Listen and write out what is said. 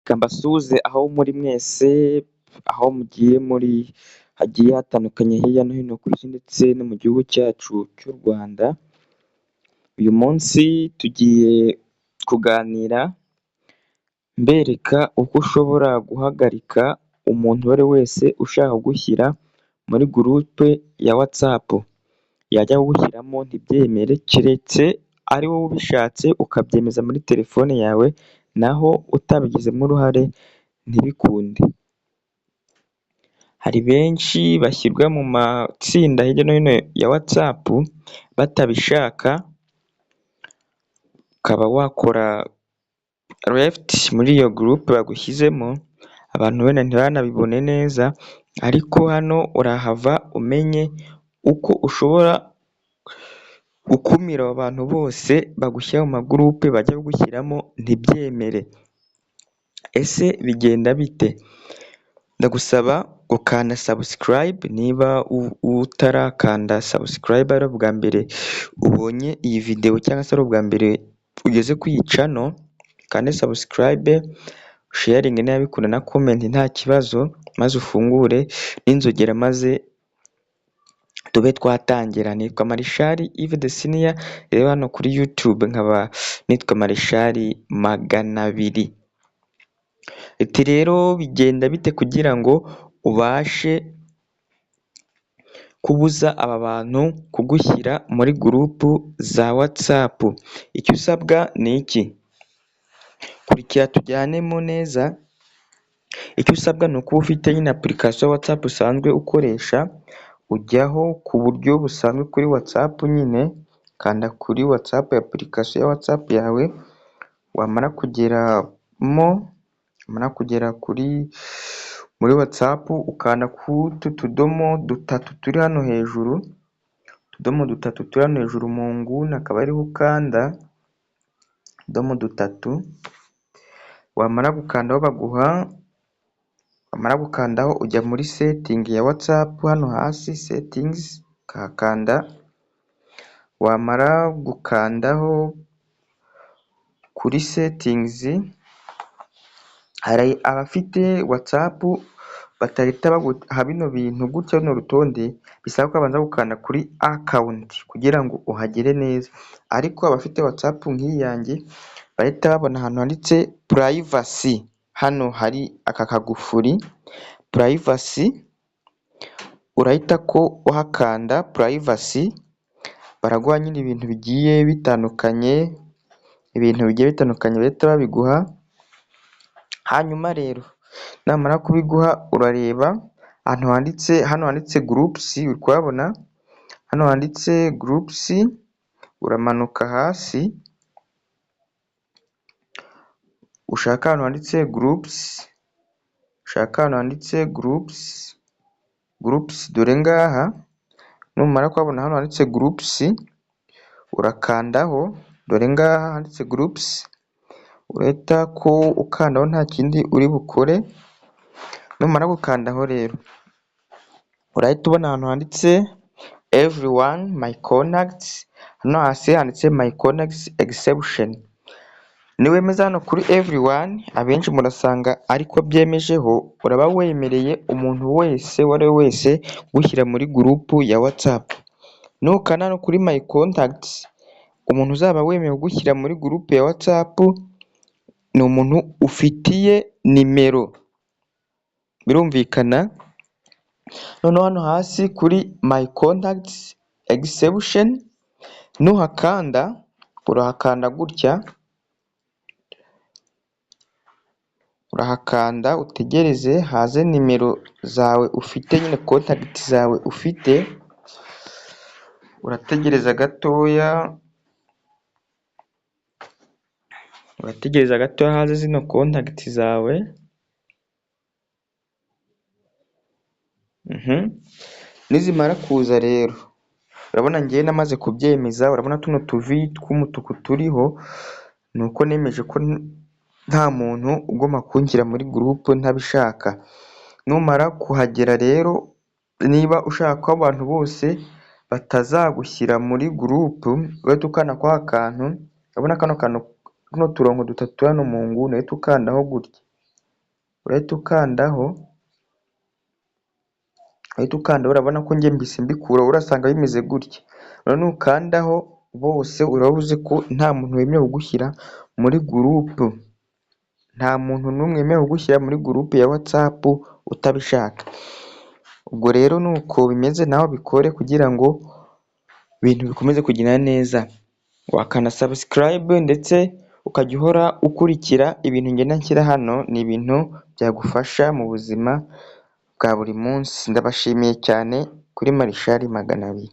Reka mbasuhuze aho muri mwese, aho mugiye muri hagiye hatandukanye hirya no hino ku isi ndetse no mu gihugu cyacu cy'u Rwanda, uyu munsi tugiye kuganira mbereka uko ushobora guhagarika umuntu uwo ari we wese ushaka kugushyira muri gurupe ya WhatsApp, yajya kugushyiramo ntibyemere keretse ari wowe ubishatse ukabyemeza muri telefone yawe, naho utabigizemo uruhare ntibikunde. Hari benshi bashyirwa mu matsinda hirya no hino ya WhatsApp batabishaka, ukaba wakora left muri iyo gurupe bagushyizemo, abantu wenda ntibanabibone neza, ariko hano urahava umenye uko ushobora gukumira abo bantu bose bagushyira mu magurupe bajya kugushyiramo ntibyemere. Ese bigenda bite? Ndagusaba gukanda subscribe niba utarakanda subscribe ari ubwa mbere ubonye iyi video cyangwa se ari ubwa mbere ugeze kuri iyi channel, ukande subscribe, sharing niba bikunda na comment nta kibazo, maze ufungure n'inzogera maze tube twatangira. Nitwa Marshal Yves the Senior, rero hano kuri YouTube nkaba nitwa Marshal 200. Ati rero bigenda bite kugira ngo ubashe kubuza aba bantu kugushyira muri gurupu za WhatsApp? Icyo usabwa ni iki? Kurikira tujyanemo neza. Icyo usabwa ni ukuba ufite nyine application ya WhatsApp usanzwe ukoresha, ujyaho ku buryo busanzwe kuri WhatsApp nyine, kanda kuri WhatsApp application ya WhatsApp yawe, wamara kugera muri WhatsApp ukanda ku tudomo dutatu turi hano hejuru, mu nguni akaba ariho ukanda utudomo dutatu, wamara gukandaho ujya muri setting ya WhatsApp hano hasi settings, ukahakanda, wamara gukandaho kuri settings, hari abafite WhatsApp batahita baguha bino bintu gutya runo rutonde, bisaba ko babanza gukanda kuri account kugira ngo uhagere neza, ariko abafite WhatsApp nk'iyi yanjye bahita babona ahantu handitse privacy, hano hari aka kagufuri privacy, urahita ko uhakanda privacy, baraguha nyine ibintu bigiye bitandukanye bahita babiguha. Hanyuma rero namara kubiguha urareba hano handitse groups, uri kuhabona hano handitse groups, uramanuka hasi ushaka ahantu handitse groups, dore ngaha numara kuhabona hano handitse groups urakandaho, dore ngaha handitse groups, urahita ko ukandaho nta kindi uri bukore. Numara gukandaho rero urahita ubona ahantu handitse everyone my contacts, hano hasi handitse my contacts exception, niwemeza hano kuri everyone, abenshi murasanga ariko byemejeho, uraba wemereye umuntu wese uwo ari we wese gushyira muri gurupu ya WhatsApp. Nukanda hano kuri my contacts, umuntu uzaba wemewe gushyira muri gurupu ya WhatsApp ni umuntu ufitiye nimero, birumvikana. Noneho hano hasi kuri my contacts exception, nuhakanda urahakanda gutya, urahakanda utegereze haze nimero zawe ufite, nyine contact zawe ufite, urategereza gatoya haze zino contact zawe. Nizimara kuza rero urabona ngiye namaze kubyemeza, urabona tuno tuvi tw'umutuku turiho, nuko nemeje ko nta muntu ugomba kunshyira muri gurupe ntabishaka. Numara kuhagera rero, niba ushaka ko abantu bose batazagushyira muri gurupe, urahita ukanda kwa kantu, urabona kano turongo dutatu hano mu nguni, uhita ukandaho gutya, urahita ukandaho, urabona ko njye mbise mbikuraho urasanga bimeze gutya, noneho nukandaho bose uraba uzi ko nta muntu wemerewe kugushyira muri gurupu, nta muntu n'umwe wemerewe kugushyira muri gurupe ya WhatsApp utabishaka. Ubwo rero nuko bimeze, nawe bikore kugira ngo ibintu bikomeze kugenda neza. Wakanda subscribe ndetse ukajya uhora ukurikira ibintu ngenda nshyira hano, ni ibintu byagufasha mu buzima bwa buri munsi. Ndabashimiye cyane kuri Marshal 200.